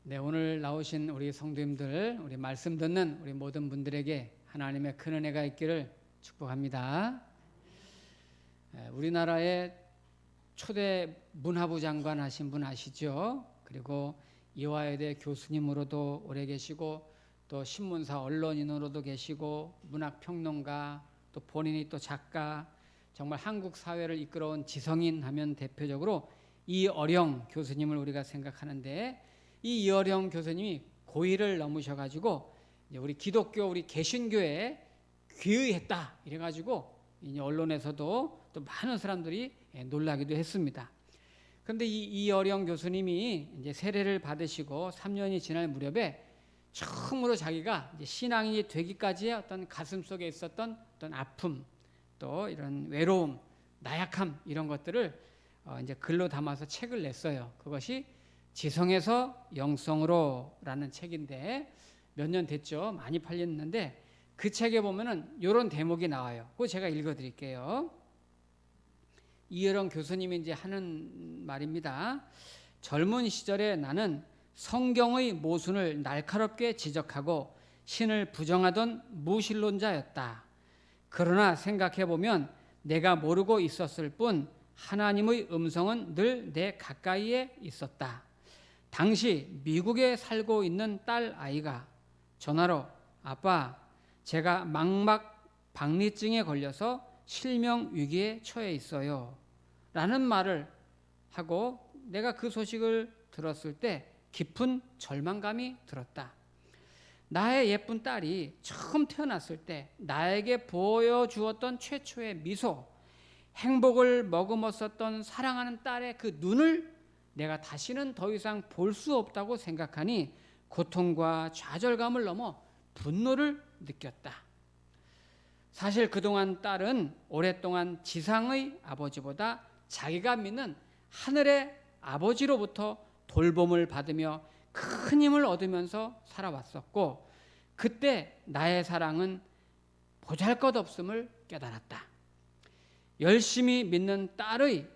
네, 오늘 나오신 우리 성도님들, 우리 말씀 듣는 우리 모든 분들에게 하나님의 큰 은혜가 있기를 축복합니다. 우리나라의 초대 문화부 장관 하신 분 아시죠? 그리고 이화여대 교수님으로도 오래 계시고 또 신문사 언론인으로도 계시고 문학평론가 또 본인이 또 작가, 정말 한국 사회를 이끌어온 지성인 하면 대표적으로 이어령 교수님을 우리가 생각하는데, 이 이어령 교수님이 고의를 넘으셔가지고 우리 기독교, 우리 개신교에 귀의했다 이래가지고 언론에서도 또 많은 사람들이 놀라기도 했습니다. 그런데 이 이어령 교수님이 이제 세례를 받으시고 3년이 지날 무렵에 처음으로 자기가 이제 신앙인이 되기까지의 어떤 가슴 속에 있었던 어떤 아픔, 또 이런 외로움, 나약함 이런 것들을 이제 글로 담아서 책을 냈어요. 그것이 지성에서 영성으로라는 책인데 몇 년 됐죠. 많이 팔렸는데 그 책에 보면은 이런 대목이 나와요. 그거 제가 읽어드릴게요. 이어령 교수님이 이제 하는 말입니다. 젊은 시절에 나는 성경의 모순을 날카롭게 지적하고 신을 부정하던 무신론자였다. 그러나 생각해보면 내가 모르고 있었을 뿐 하나님의 음성은 늘 내 가까이에 있었다. 당시 미국에 살고 있는 딸 아이가 전화로 아빠, 제가 망막 박리증에 걸려서 실명 위기에 처해 있어요 라는 말을 하고, 내가 그 소식을 들었을 때 깊은 절망감이 들었다. 나의 예쁜 딸이 처음 태어났을 때 나에게 보여주었던 최초의 미소, 행복을 머금었었던 사랑하는 딸의 그 눈을 내가 다시는 더 이상 볼 수 없다고 생각하니 고통과 좌절감을 넘어 분노를 느꼈다. 사실 그동안 딸은 오랫동안 지상의 아버지보다 자기가 믿는 하늘의 아버지로부터 돌봄을 받으며 큰 힘을 얻으면서 살아왔었고, 그때 나의 사랑은 보잘것없음을 깨달았다. 열심히 믿는 딸의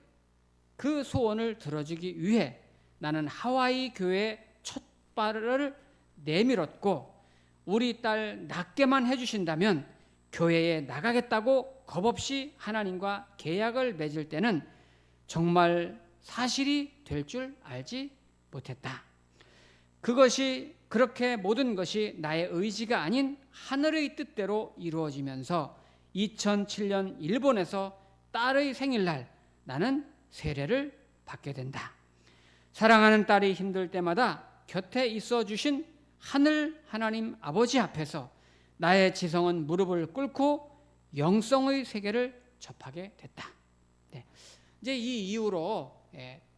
그 소원을 들어주기 위해 나는 하와이 교회에 첫 발을 내밀었고, 우리 딸 낫게만 해주신다면 교회에 나가겠다고 겁없이 하나님과 계약을 맺을 때는 정말 사실이 될 줄 알지 못했다. 그것이 그렇게 모든 것이 나의 의지가 아닌 하늘의 뜻대로 이루어지면서 2007년 일본에서 딸의 생일날 나는 세례를 받게 된다. 사랑하는 딸이 힘들 때마다 곁에 있어 주신 하늘 하나님 아버지 앞에서 나의 지성은 무릎을 꿇고 영성의 세계를 접하게 됐다. 네. 이제 이 이후로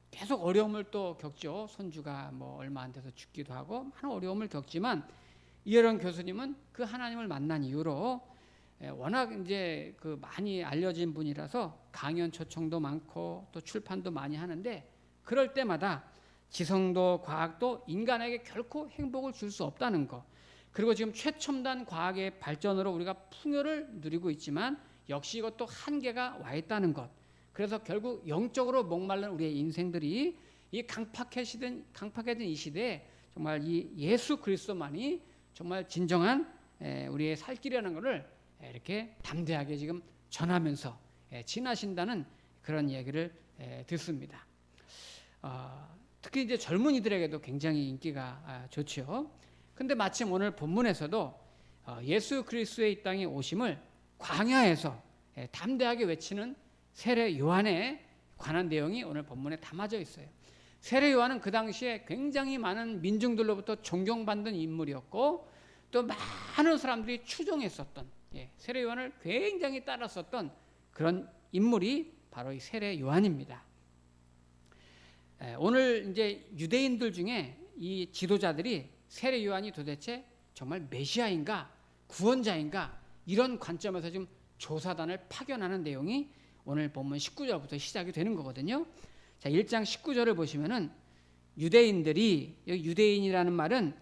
계속 어려움을 또 겪죠. 손주가 뭐 얼마 안 돼서 죽기도 하고 많은 어려움을 겪지만, 이어령 교수님은 그 하나님을 만난 이후로 워낙 이제 그 많이 알려진 분이라서 강연 초청도 많고 또 출판도 많이 하는데, 그럴 때마다 지성도 과학도 인간에게 결코 행복을 줄 수 없다는 거, 그리고 지금 최첨단 과학의 발전으로 우리가 풍요를 누리고 있지만 역시 이것도 한계가 와 있다는 것, 그래서 결국 영적으로 목마른 우리의 인생들이 이 강팍해진 이 시대에 정말 이 예수 그리스도만이 정말 진정한 우리의 살 길이라는 것을 이렇게 담대하게 지금 전하면서 지나신다는 그런 얘기를 듣습니다. 특히 이제 젊은이들에게도 굉장히 인기가 좋죠. 근데 마침 오늘 본문에서도 예수 그리스도의 이 땅에 오심을 광야에서 담대하게 외치는 세례 요한에 관한 내용이 오늘 본문에 담아져 있어요. 세례 요한은 그 당시에 굉장히 많은 민중들로부터 존경받는 인물이었고, 또 많은 사람들이 추종했었던, 세례 요한을 굉장히 따랐었던 그런 인물이 바로 이 세례 요한입니다. 오늘 이제 유대인들 중에 이 지도자들이 세례 요한이 도대체 정말 메시아인가 구원자인가 이런 관점에서 지금 조사단을 파견하는 내용이 오늘 본문 19절부터 시작이 되는 거거든요. 자, 1장 19절을 보시면은 유대인들이, 여기 유대인이라는 말은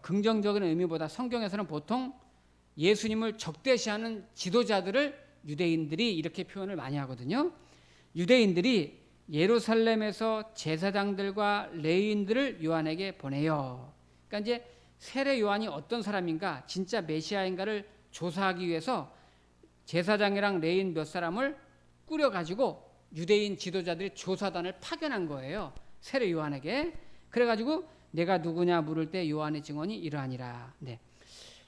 긍정적인 의미보다 성경에서는 보통 예수님을 적대시하는 지도자들을 유대인들이 이렇게 표현을 많이 하거든요. 유대인들이 예루살렘에서 제사장들과 레위인들을 요한에게 보내요. 그러니까 이제 세례 요한이 어떤 사람인가, 진짜 메시아인가를 조사하기 위해서 제사장이랑 레위인 몇 사람을 꾸려가지고 유대인 지도자들이 조사단을 파견한 거예요. 세례 요한에게. 그래가지고 내가 누구냐 물을 때 요한의 증언이 이러하니라. 네.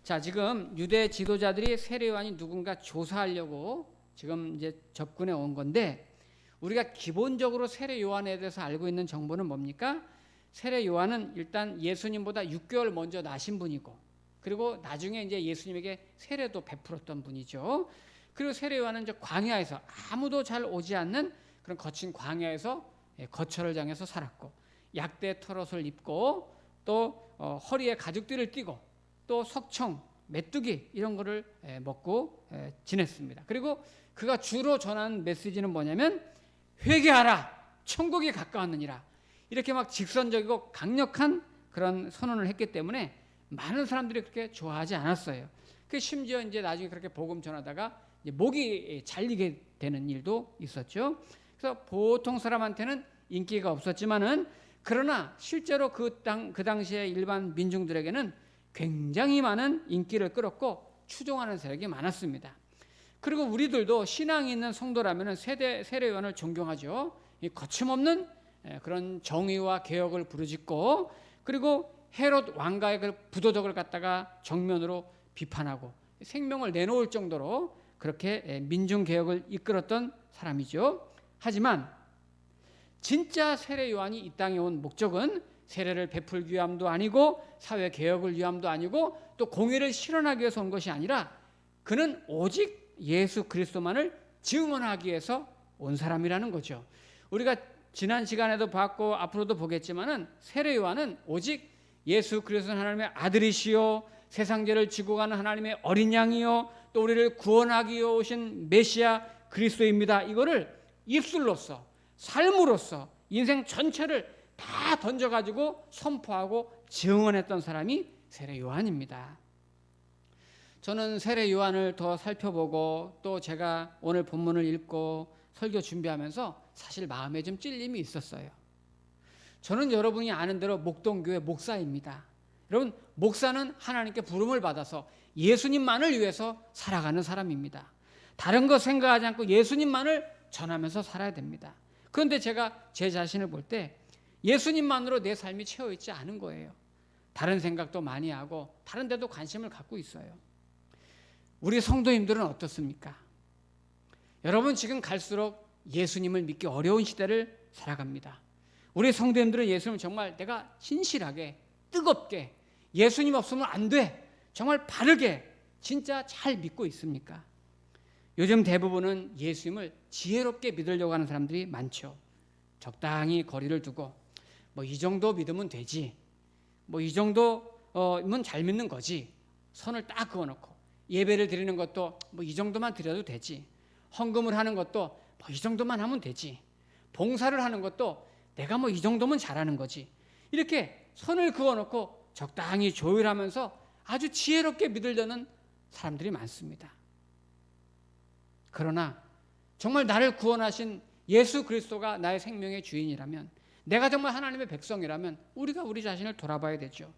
자, 지금 유대 지도자들이 세례 요한이 누군가 조사하려고 지금 이제 접근해 온 건데, 우리가 기본적으로 세례 요한에 대해서 알고 있는 정보는 뭡니까? 세례 요한은 일단 예수님보다 6개월 먼저 나신 분이고, 그리고 나중에 이제 예수님에게 세례도 베풀었던 분이죠. 그리고 세례 요한은 이제 광야에서, 아무도 잘 오지 않는 그런 거친 광야에서 거처를 장해서 살았고, 약대 털옷을 입고, 또 허리에 가죽띠를 띠고, 또 석청, 메뚜기 이런 거를 먹고 지냈습니다. 그리고 그가 주로 전하는 메시지는 뭐냐면 회개하라, 천국이 가까웠느니라, 이렇게 막 직선적이고 강력한 그런 선언을 했기 때문에 많은 사람들이 그렇게 좋아하지 않았어요. 그 심지어 이제 나중에 그렇게 복음 전하다가 이제 목이 잘리게 되는 일도 있었죠. 그래서 보통 사람한테는 인기가 없었지만은, 그러나 실제로 그 당시에 일반 민중들에게는 굉장히 많은 인기를 끌었고 추종하는 세력이 많았습니다. 그리고 우리들도 신앙이 있는 성도라면 세례 요한을 존경하죠. 이 거침없는 그런 정의와 개혁을 부르짖고, 그리고 헤롯 왕가의 그 부도덕을 갖다가 정면으로 비판하고 생명을 내놓을 정도로 그렇게 민중 개혁을 이끌었던 사람이죠. 하지만 진짜 세례 요한이 이 땅에 온 목적은 세례를 베풀기 위함도 아니고 사회 개혁을 위함도 아니고 또 공의를 실현하기 위해서 온 것이 아니라, 그는 오직 예수 그리스도만을 증언하기 위해서 온 사람이라는 거죠. 우리가 지난 시간에도 봤고 앞으로도 보겠지만은 세례 요한은 오직 예수 그리스도는 하나님의 아들이시요 세상 죄를 지고 가는 하나님의 어린 양이요 또 우리를 구원하기 위해 오신 메시아 그리스도입니다, 이거를 입술로써, 삶으로써 인생 전체를 다 던져가지고 선포하고 증언했던 사람이 세례 요한입니다. 저는 세례 요한을 더 살펴보고 또 제가 오늘 본문을 읽고 설교 준비하면서 사실 마음에 좀 찔림이 있었어요. 저는 여러분이 아는 대로 목동교회 목사입니다. 여러분, 목사는 하나님께 부름을 받아서 예수님만을 위해서 살아가는 사람입니다. 다른 거 생각하지 않고 예수님만을 전하면서 살아야 됩니다. 그런데 제가 제 자신을 볼 때 예수님만으로 내 삶이 채워있지 않은 거예요. 다른 생각도 많이 하고 다른 데도 관심을 갖고 있어요. 우리 성도님들은 어떻습니까? 여러분, 지금 갈수록 예수님을 믿기 어려운 시대를 살아갑니다. 우리 성도님들은 예수님을 정말 내가 진실하게 뜨겁게 예수님 없으면 안 돼, 정말 바르게 진짜 잘 믿고 있습니까? 요즘 대부분은 예수님을 지혜롭게 믿으려고 하는 사람들이 많죠. 적당히 거리를 두고 뭐 이 정도 믿으면 되지, 뭐 이 정도면 잘 믿는 거지, 선을 딱 그어놓고 예배를 드리는 것도 뭐 이 정도만 드려도 되지, 헌금을 하는 것도 뭐 이 정도만 하면 되지, 봉사를 하는 것도 내가 뭐 이 정도면 잘하는 거지, 이렇게 선을 그어놓고 적당히 조율하면서 아주 지혜롭게 믿으려는 사람들이 많습니다. 그러나 정말 나를 구원하신 예수 그리스도가 나의 생명의 주인이라면, 내가 정말 하나님의 백성이라면 우리가 우리 자신을 돌아봐야 되죠.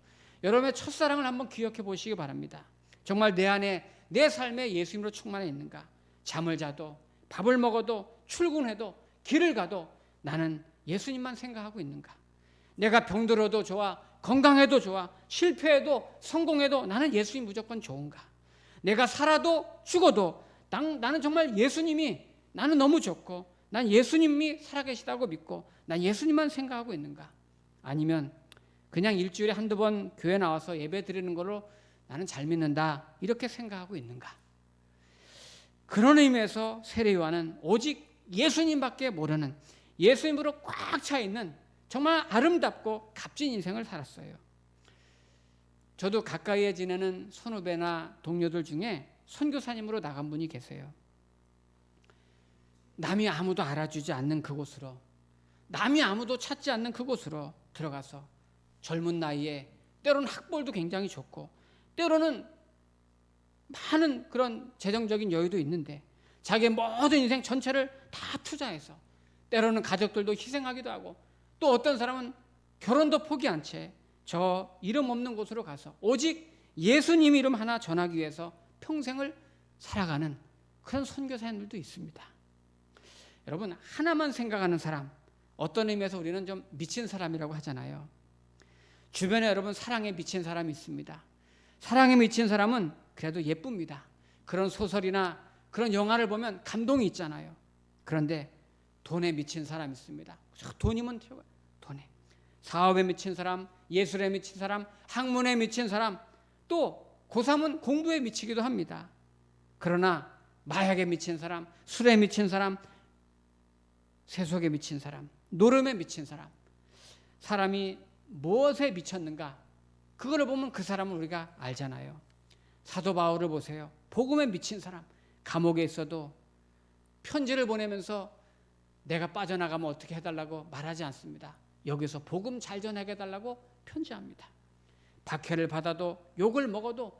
여러분의 첫사랑을 한번 기억해 보시기 바랍니다. 정말 내 안에, 내 삶에 예수님으로 충만해 있는가? 잠을 자도 밥을 먹어도 출근해도 길을 가도 나는 예수님만 생각하고 있는가? 내가 병들어도 좋아, 건강해도 좋아, 실패해도 성공해도 나는 예수님 무조건 좋은가? 내가 살아도 죽어도 나는 정말 예수님이 나는 너무 좋고 난 예수님이 살아계시다고 믿고 난 예수님만 생각하고 있는가? 아니면 그냥 일주일에 한두 번 교회 나와서 예배 드리는 걸로 나는 잘 믿는다, 이렇게 생각하고 있는가? 그런 의미에서 세례 요한은 오직 예수님밖에 모르는, 예수님으로 꽉 차 있는 정말 아름답고 값진 인생을 살았어요. 저도 가까이에 지내는 선후배나 동료들 중에 선교사님으로 나간 분이 계세요. 남이 아무도 알아주지 않는 그곳으로, 남이 아무도 찾지 않는 그곳으로 들어가서 젊은 나이에 때로는 학벌도 굉장히 좋고 때로는 많은 그런 재정적인 여유도 있는데 자기의 모든 인생 전체를 다 투자해서 때로는 가족들도 희생하기도 하고, 또 어떤 사람은 결혼도 포기한 채 저 이름 없는 곳으로 가서 오직 예수님 이름 하나 전하기 위해서 평생을 살아가는 그런 선교사님들도 있습니다. 여러분, 하나만 생각하는 사람, 어떤 의미에서 우리는 좀 미친 사람이라고 하잖아요. 주변에 여러분 사랑에 미친 사람이 있습니다. 사랑에 미친 사람은 그래도 예쁩니다. 그런 소설이나 그런 영화를 보면 감동이 있잖아요. 그런데 돈에 미친 사람이 있습니다. 돈이면 돈에. 사업에 미친 사람, 예술에 미친 사람, 학문에 미친 사람, 또 고3은 공부에 미치기도 합니다. 그러나 마약에 미친 사람, 술에 미친 사람, 세속에 미친 사람, 노름에 미친 사람, 사람이 무엇에 미쳤는가, 그걸 보면 그 사람을 우리가 알잖아요. 사도 바울을 보세요. 복음에 미친 사람, 감옥에 있어도 편지를 보내면서 내가 빠져나가면 어떻게 해달라고 말하지 않습니다. 여기서 복음 잘 전하게 해달라고 편지합니다. 박해를 받아도 욕을 먹어도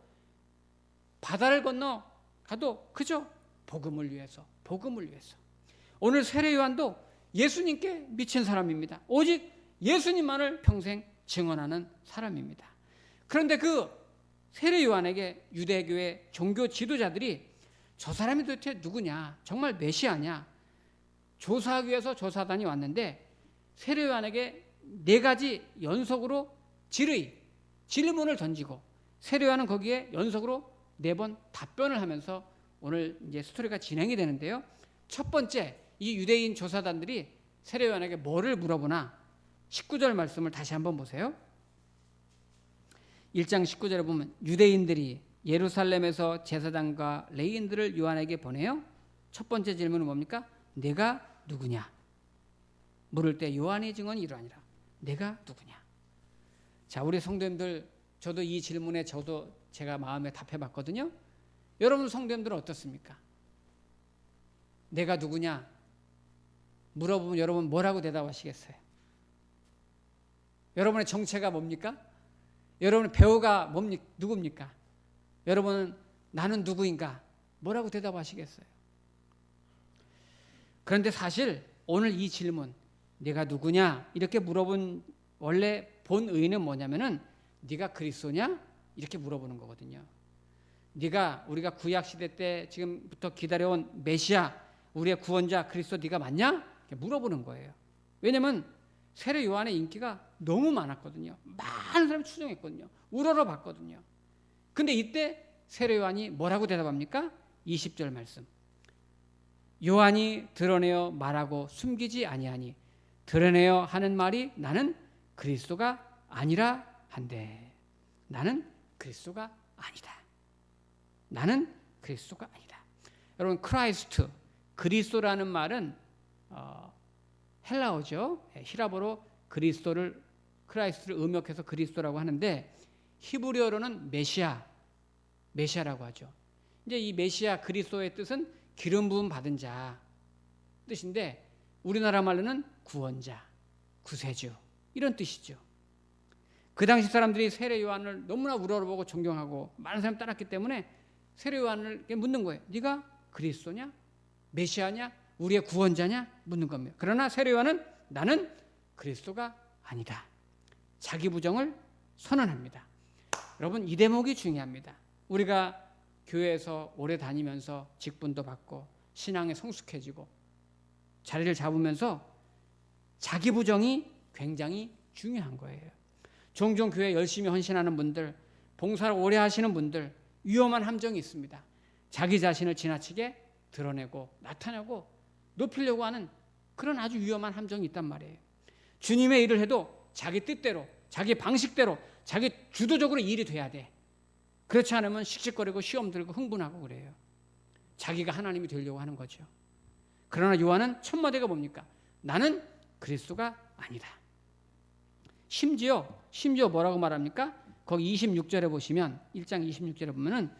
바다를 건너 가도 그저 복음을 위해서, 복음을 위해서. 오늘 세례 요한도 예수님께 미친 사람입니다. 오직 예수님만을 평생 증언하는 사람입니다. 그런데 그 세례 요한에게 유대교의 종교 지도자들이 저 사람이 도대체 누구냐, 정말 메시아냐 조사하기 위해서 조사단이 왔는데, 세례 요한에게 4가지 연속으로 질문을 던지고 세례 요한은 거기에 연속으로 4번 답변을 하면서 오늘 이제 스토리가 진행이 되는데요. 첫 번째, 이 유대인 조사단들이 세례 요한에게 뭐를 물어보나, 19절 말씀을 다시 한번 보세요. 1장 19절에 보면 유대인들이 예루살렘에서 제사장과 레위인들을 요한에게 보내요. 첫 번째 질문은 뭡니까? 내가 누구냐? 물을 때 요한의 증언이 이러하니라. 내가 누구냐? 자, 우리 성도님들, 저도 이 질문에 제가 마음에 답해봤거든요. 여러분 성도님들은 어떻습니까? 내가 누구냐 물어보면 여러분 뭐라고 대답하시겠어요? 여러분의 정체가 뭡니까? 여러분의 배우가 누굽니까? 여러분은 나는 누구인가? 뭐라고 대답하시겠어요? 그런데 사실 오늘 이 질문, 네가 누구냐? 이렇게 물어본 원래 본 의의는 뭐냐면은 네가 그리스도냐? 이렇게 물어보는 거거든요. 네가 우리가 구약 시대 때 지금부터 기다려온 메시아, 우리의 구원자 그리스도 네가 맞냐? 이렇게 물어보는 거예요. 왜냐면 세례 요한의 인기가 너무 많았거든요. 많은 사람이 추종했거든요. 우러러봤거든요. 근데 이때 세례 요한이 뭐라고 대답합니까? 20절 말씀. 요한이 드러내어 말하고 숨기지 아니하니 드러내어 하는 말이 나는 그리스도가 아니라 한데. 나는 그리스도가 아니다. 나는 그리스도가 아니다. 여러분, 크라이스트, 그리스도라는 말은 헬라어죠. 히라보로 크라이스트를 음역해서 그리스도라고 하는데, 히브리어로는 메시아라고 하죠. 이제 이 메시아 그리스도의 뜻은 기름 부음 받은 자 뜻인데, 우리나라 말로는 구원자, 구세주 이런 뜻이죠. 그 당시 사람들이 세례 요한을 너무나 우러러보고 존경하고 많은 사람이 따랐기 때문에 세례 요한을 묻는 거예요. 네가 그리스도냐? 메시아냐? 우리의 구원자냐? 묻는 겁니다. 그러나 세례 요한은 나는 그리스도가 아니다. 자기 부정을 선언합니다. 여러분, 이 대목이 중요합니다. 우리가 교회에서 오래 다니면서 직분도 받고 신앙에 성숙해지고 자리를 잡으면서 자기 부정이 굉장히 중요한 거예요. 종종 교회 열심히 헌신하는 분들, 봉사를 오래 하시는 분들, 위험한 함정이 있습니다. 자기 자신을 지나치게 드러내고 나타내고 높이려고 하는 그런 아주 위험한 함정이 있단 말이에요. 주님의 일을 해도 자기 뜻대로, 자기 방식대로, 자기 주도적으로 일이 돼야 돼. 그렇지 않으면 씩씩거리고 시험 들고 흥분하고 그래요. 자기가 하나님이 되려고 하는 거죠. 그러나 요한은 첫 마디가 뭡니까? 나는 그리스도가 아니다. 심지어 뭐라고 말합니까? 거기 26절에 보시면, 1장 26절에 보면은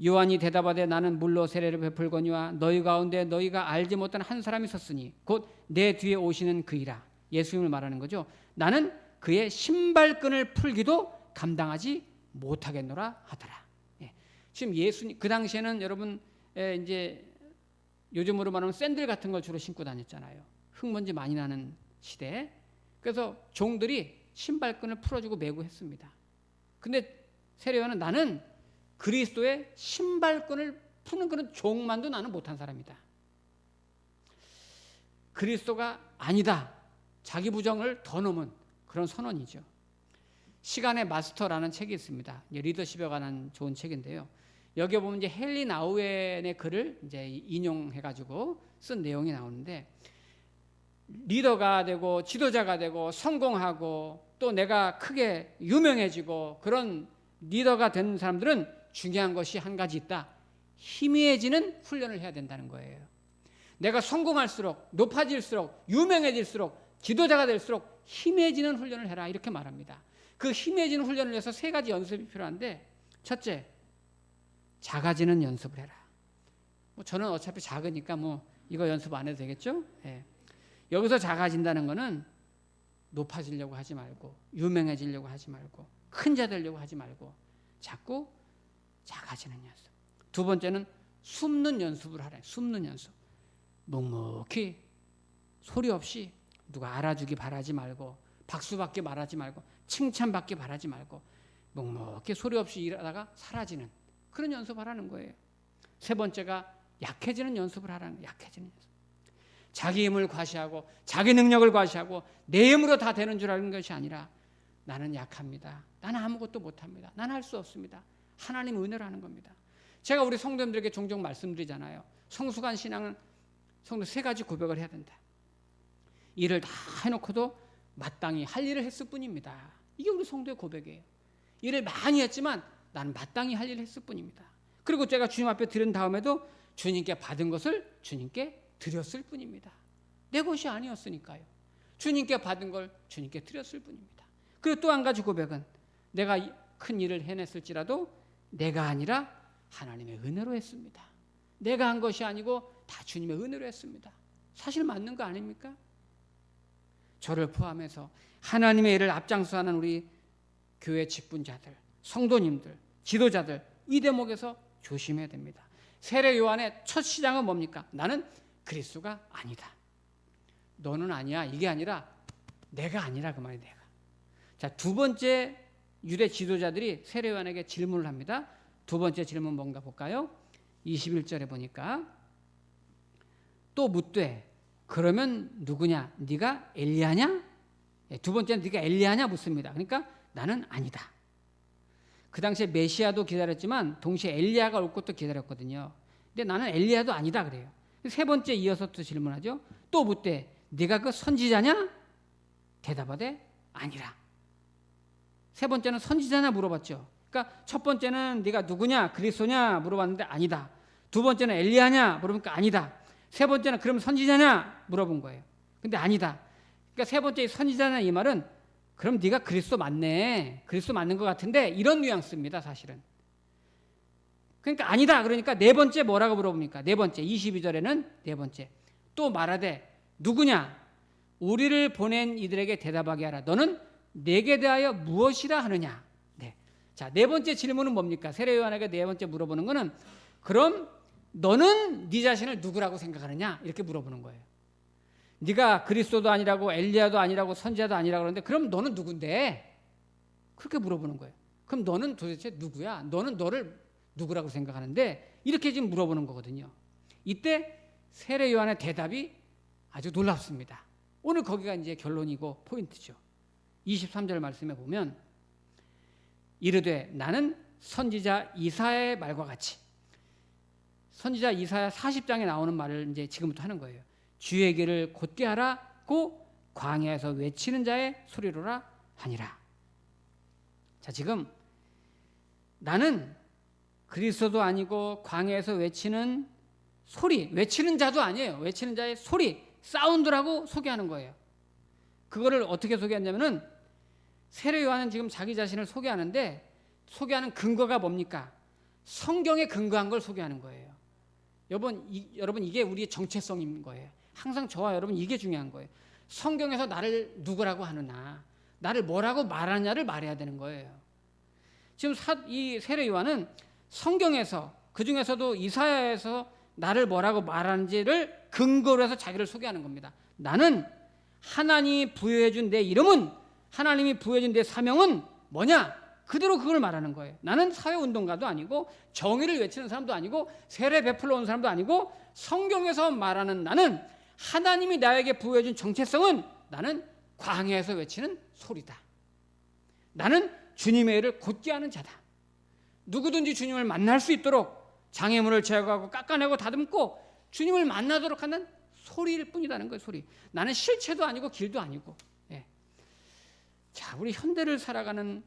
요한이 대답하되 나는 물로 세례를 베풀거니와 너희 가운데 너희가 알지 못한 한 사람이 섰으니 곧 내 뒤에 오시는 그이라. 예수님을 말하는 거죠. 나는 그의 신발끈을 풀기도 감당하지 못하겠노라 하더라. 예. 지금 예수님, 그 당시에는 여러분 이제 요즘으로 말하면 샌들 같은 걸 주로 신고 다녔잖아요. 흙먼지 많이 나는 시대. 그래서 종들이 신발끈을 풀어주고 매고 했습니다. 근데 세례요한은 나는 그리스도의 신발끈을 푸는 그런 종만도 나는 못한 사람이다. 그리스도가 아니다. 자기 부정을 더 넘은 그런 선언이죠. 시간의 마스터라는 책이 있습니다. 리더십에 관한 좋은 책인데요. 여기 보면 이제 헨리 나우엔의 글을 이제 인용해가지고 쓴 내용이 나오는데, 리더가 되고 지도자가 되고 성공하고 또 내가 크게 유명해지고 그런 리더가 된 사람들은 중요한 것이 한 가지 있다. 희미해지는 훈련을 해야 된다는 거예요. 내가 성공할수록, 높아질수록, 유명해질수록, 지도자가 될수록 희미해지는 훈련을 해라, 이렇게 말합니다. 그 희미해지는 훈련을 위해서 3가지 연습이 필요한데, 첫째, 작아지는 연습을 해라. 저는 어차피 작으니까 이거 연습 안 해도 되겠죠? 예. 여기서 작아진다는 거는 높아지려고 하지 말고, 유명해지려고 하지 말고, 큰 자 되려고 하지 말고 자꾸 작아지는 연습. 2번째는 숨는 연습을 하라. 숨는 연습. 묵묵히 소리 없이 누가 알아주기 바라지 말고, 박수받기 바라지 말고, 칭찬받기 바라지 말고 묵묵히 소리 없이 일하다가 사라지는 그런 연습을 하라는 거예요. 3번째가 약해지는 연습을 하라는 거예요. 약해지는 연습. 자기 힘을 과시하고 자기 능력을 과시하고 내 힘으로 다 되는 줄 아는 것이 아니라, 나는 약합니다. 나는 아무것도 못합니다. 나는 할 수 없습니다. 하나님 은혜로 하는 겁니다. 제가 우리 성도님들에게 종종 말씀드리잖아요. 성숙한 신앙은 성도 3가지 고백을 해야 된다. 일을 다 해놓고도 마땅히 할 일을 했을 뿐입니다. 이게 우리 성도의 고백이에요. 일을 많이 했지만 나는 마땅히 할 일을 했을 뿐입니다. 그리고 제가 주님 앞에 드린 다음에도 주님께 받은 것을 주님께 드렸을 뿐입니다. 내 것이 아니었으니까요. 주님께 받은 걸 주님께 드렸을 뿐입니다. 그리고 또 한 가지 고백은, 내가 큰 일을 해냈을지라도 내가 아니라 하나님의 은혜로 했습니다. 내가 한 것이 아니고 다 주님의 은혜로 했습니다. 사실 맞는 거 아닙니까? 저를 포함해서 하나님의 일을 앞장서 하는 우리 교회 직분자들, 성도님들, 지도자들, 이 대목에서 조심해야 됩니다. 세례 요한의 첫 시작은 뭡니까? 나는 그리스도가 아니다. 너는 아니야. 이게 아니라 내가 아니라, 그 말이 내가. 자, 2번째 유대 지도자들이 세례 요한에게 질문을 합니다. 2번째 질문 뭔가 볼까요? 21절에 보니까 또 묻되, 그러면 누구냐? 네가 엘리야냐? 2번째는 네가 엘리야냐 묻습니다. 그러니까 나는 아니다. 그 당시에 메시아도 기다렸지만 동시에 엘리야가 올 것도 기다렸거든요. 근데 나는 엘리야도 아니다 그래요. 3번째 이어서 또 질문하죠. 또 묻되, 네가 그 선지자냐? 대답하되 아니라. 3번째는 선지자냐 물어봤죠. 그러니까 첫 번째는 네가 누구냐? 그리스도냐? 물어봤는데 아니다. 2번째는 엘리야냐? 물어보니까 아니다. 3번째는 그럼 선지자냐? 물어본 거예요. 근데 아니다. 그러니까 3번째 선지자냐, 이 말은 그럼 네가 그리스도 맞네. 그리스도 맞는 것 같은데, 이런 뉘앙스입니다, 사실은. 그러니까 아니다. 그러니까 4번째 뭐라고 물어봅니까? 4번째 22절에는 4번째 또 말하되 누구냐? 우리를 보낸 이들에게 대답하게 하라. 너는 내게 대하여 무엇이라 하느냐? 네. 자, 4번째 질문은 뭡니까? 세례 요한에게 4번째 물어보는 거는, 그럼 너는 네 자신을 누구라고 생각하느냐? 이렇게 물어보는 거예요. 네가 그리스도도 아니라고 엘리야도 아니라고 선지자도 아니라고 그러는데, 그럼 너는 누군데? 그렇게 물어보는 거예요. 그럼 너는 도대체 누구야? 너는 너를 누구라고 생각하는데? 이렇게 지금 물어보는 거거든요. 이때 세례 요한의 대답이 아주 놀랍습니다. 오늘 거기가 이제 결론이고 포인트죠. 23절 말씀에 보면, 이르되 나는 선지자 이사야의 말과 같이, 선지자 이사야 40장에 나오는 말을 이제 지금부터 하는 거예요. 주의 길을 곧게 하라고 광야에서 외치는 자의 소리로라 하니라. 자, 지금 나는 그리스도도 아니고 광야에서 외치는 소리, 외치는 자도 아니에요. 외치는 자의 소리, 사운드라고 소개하는 거예요. 그거를 어떻게 소개했냐면은, 세례 요한은 지금 자기 자신을 소개하는데, 소개하는 근거가 뭡니까? 성경에 근거한 걸 소개하는 거예요. 여러분 이게 우리의 정체성인 거예요. 항상 저와 여러분 이게 중요한 거예요. 성경에서 나를 누구라고 하느냐, 나를 뭐라고 말하냐를 말해야 되는 거예요. 지금 이 세례 요한은 성경에서, 그중에서도 이사야에서 나를 뭐라고 말하는지를 근거로 해서 자기를 소개하는 겁니다. 나는 하나님이 부여해준 내 이름은, 하나님이 부여해준 내 사명은 뭐냐? 그대로 그걸 말하는 거예요. 나는 사회운동가도 아니고 정의를 외치는 사람도 아니고 세례 베풀러 온 사람도 아니고 성경에서 말하는 나는 하나님이 나에게 부여해준 정체성은 나는 광야에서 외치는 소리다. 나는 주님의 일을 곧게 하는 자다. 누구든지 주님을 만날 수 있도록 장애물을 제거하고 깎아내고 다듬고 주님을 만나도록 하는 소리일 뿐이라는 거예요. 소리. 나는 실체도 아니고 길도 아니고. 예. 자, 우리 현대를 살아가는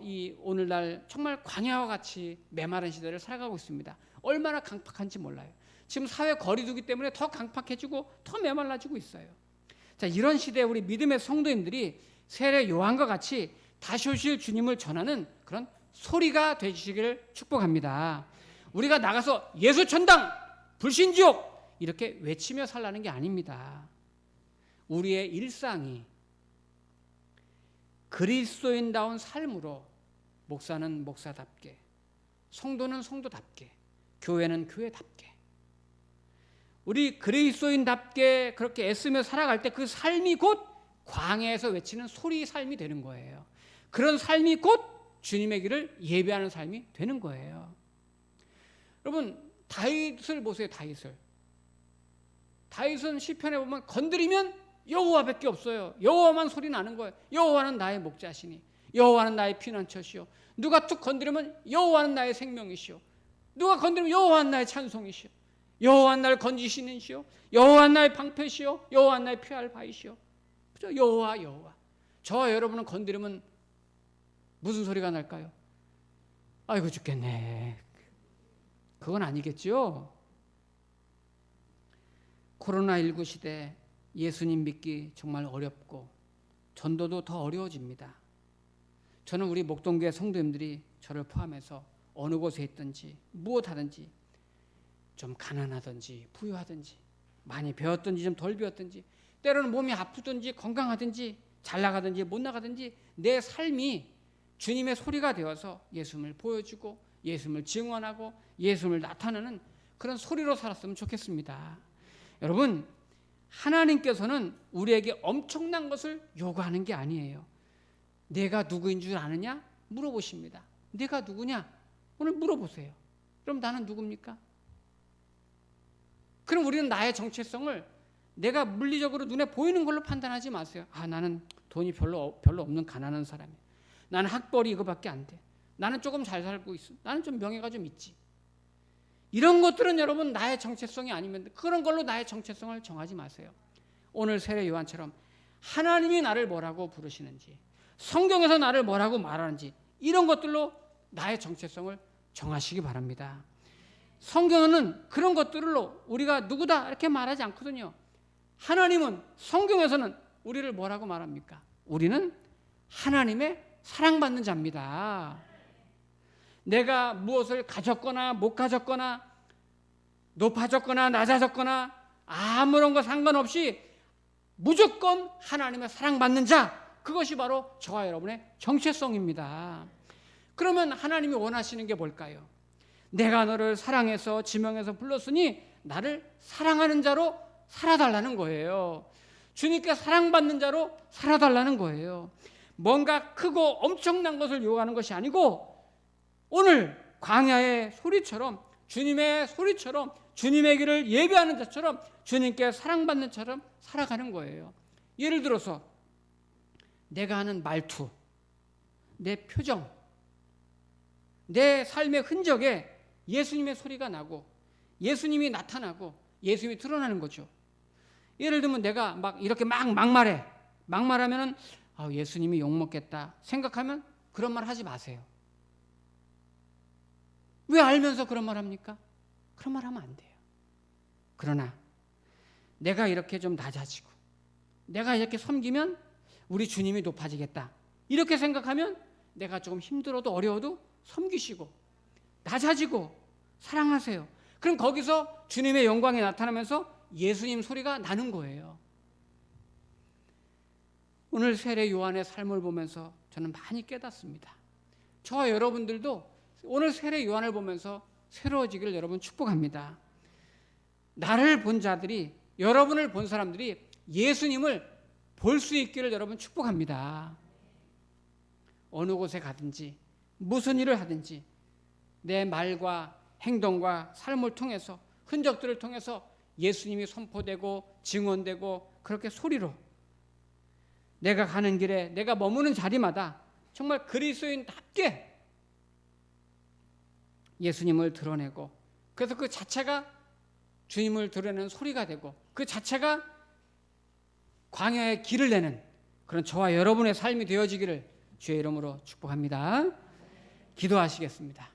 이 오늘날 정말 광야와 같이 메마른 시대를 살아가고 있습니다. 얼마나 강팍한지 몰라요. 지금 사회 거리두기 때문에 더 강팍해지고 더 메말라지고 있어요. 자, 이런 시대에 우리 믿음의 성도님들이 세례 요한과 같이 다시 오실 주님을 전하는 그런 소리가 되시기를 축복합니다. 우리가 나가서 예수 천당, 불신지옥 이렇게 외치며 살라는 게 아닙니다. 우리의 일상이 그리스도인다운 삶으로 목사는 목사답게, 성도는 성도답게, 교회는 교회답게 우리 그리스도인답게 그렇게 애쓰며 살아갈 때 그 삶이 곧 광야에서 외치는 소리 삶이 되는 거예요. 그런 삶이 곧 주님의 길을 예배하는 삶이 되는 거예요. 여러분 다윗을 보세요. 다윗은 시편에 보면 건드리면 여호와밖에 없어요. 여호와만 소리 나는 거예요. 여호와는 나의 목자시니 여호와는 나의 피난처시오. 누가 툭 건드리면 여호와는 나의 생명이시오. 누가 건드리면 여호와는 나의 찬송이시오. 여호와는 나를 건지시는 시오. 여호와는 나의 방패시오. 여호와는 나의 피할 바이시오. 그죠? 여호와. 저와 여러분은 건드리면 무슨 소리가 날까요? 아이고 죽겠네. 그건 아니겠죠. 코로나19 시대 예수님 믿기 정말 어렵고 전도도 더 어려워집니다. 저는 우리 목동교회 성도님들이 저를 포함해서 어느 곳에 있든지 무엇하든지 좀 가난하든지 부유하든지 많이 배웠든지 좀 덜 배웠든지 때로는 몸이 아프든지 건강하든지 잘 나가든지 못 나가든지 내 삶이 주님의 소리가 되어서 예수님을 보여주고 예수님을 증언하고 예수님을 나타내는 그런 소리로 살았으면 좋겠습니다. 여러분 하나님께서는 우리에게 엄청난 것을 요구하는 게 아니에요. 내가 누구인 줄 아느냐? 물어보십니다. 내가 누구냐? 오늘 물어보세요. 그럼 나는 누굽니까? 그럼 우리는 나의 정체성을 내가 물리적으로 눈에 보이는 걸로 판단하지 마세요. 나는 돈이 별로 없는 가난한 사람이야. 나는 학벌이 이거밖에 안 돼. 나는 조금 잘 살고 있어. 나는 좀 명예가 좀 있지. 이런 것들은 여러분 나의 정체성이 아니면 그런 걸로 나의 정체성을 정하지 마세요. 오늘 세례 요한처럼 하나님이 나를 뭐라고 부르시는지 성경에서 나를 뭐라고 말하는지 이런 것들로 나의 정체성을 정하시기 바랍니다. 성경은 그런 것들로 우리가 누구다 이렇게 말하지 않거든요. 하나님은 성경에서는 우리를 뭐라고 말합니까? 우리는 하나님의 사랑받는 자입니다. 내가 무엇을 가졌거나 못 가졌거나 높아졌거나 낮아졌거나 아무런 거 상관없이 무조건 하나님의 사랑받는 자, 그것이 바로 저와 여러분의 정체성입니다. 그러면 하나님이 원하시는 게 뭘까요? 내가 너를 사랑해서 지명해서 불렀으니 나를 사랑하는 자로 살아달라는 거예요. 주님께 사랑받는 자로 살아달라는 거예요. 뭔가 크고 엄청난 것을 요구하는 것이 아니고 오늘 광야의 소리처럼 주님의 소리처럼 주님의 길을 예배하는 자처럼 주님께 사랑받는 자처럼 살아가는 거예요. 예를 들어서 내가 하는 말투, 내 표정, 내 삶의 흔적에 예수님의 소리가 나고 예수님이 나타나고 예수님이 드러나는 거죠. 예를 들면 내가 막 이렇게 막말하면은 예수님이 욕먹겠다 생각하면 그런 말 하지 마세요. 왜 알면서 그런 말 합니까? 그런 말 하면 안 돼요. 그러나 내가 이렇게 좀 낮아지고 내가 이렇게 섬기면 우리 주님이 높아지겠다 이렇게 생각하면 내가 조금 힘들어도 어려워도 섬기시고 낮아지고 사랑하세요. 그럼 거기서 주님의 영광이 나타나면서 예수님 소리가 나는 거예요. 오늘 세례 요한의 삶을 보면서 저는 많이 깨닫습니다. 저와 여러분들도 오늘 세례 요한을 보면서 새로워지기를 여러분 축복합니다. 나를 본 자들이, 여러분을 본 사람들이 예수님을 볼 수 있기를 여러분 축복합니다. 어느 곳에 가든지 무슨 일을 하든지 내 말과 행동과 삶을 통해서 흔적들을 통해서 예수님이 선포되고 증언되고 그렇게 소리로 내가 가는 길에 내가 머무는 자리마다 정말 그리스도인답게 예수님을 드러내고 그래서 그 자체가 주님을 드러내는 소리가 되고 그 자체가 광야의 길을 내는 그런 저와 여러분의 삶이 되어지기를 주의 이름으로 축복합니다. 기도하시겠습니다.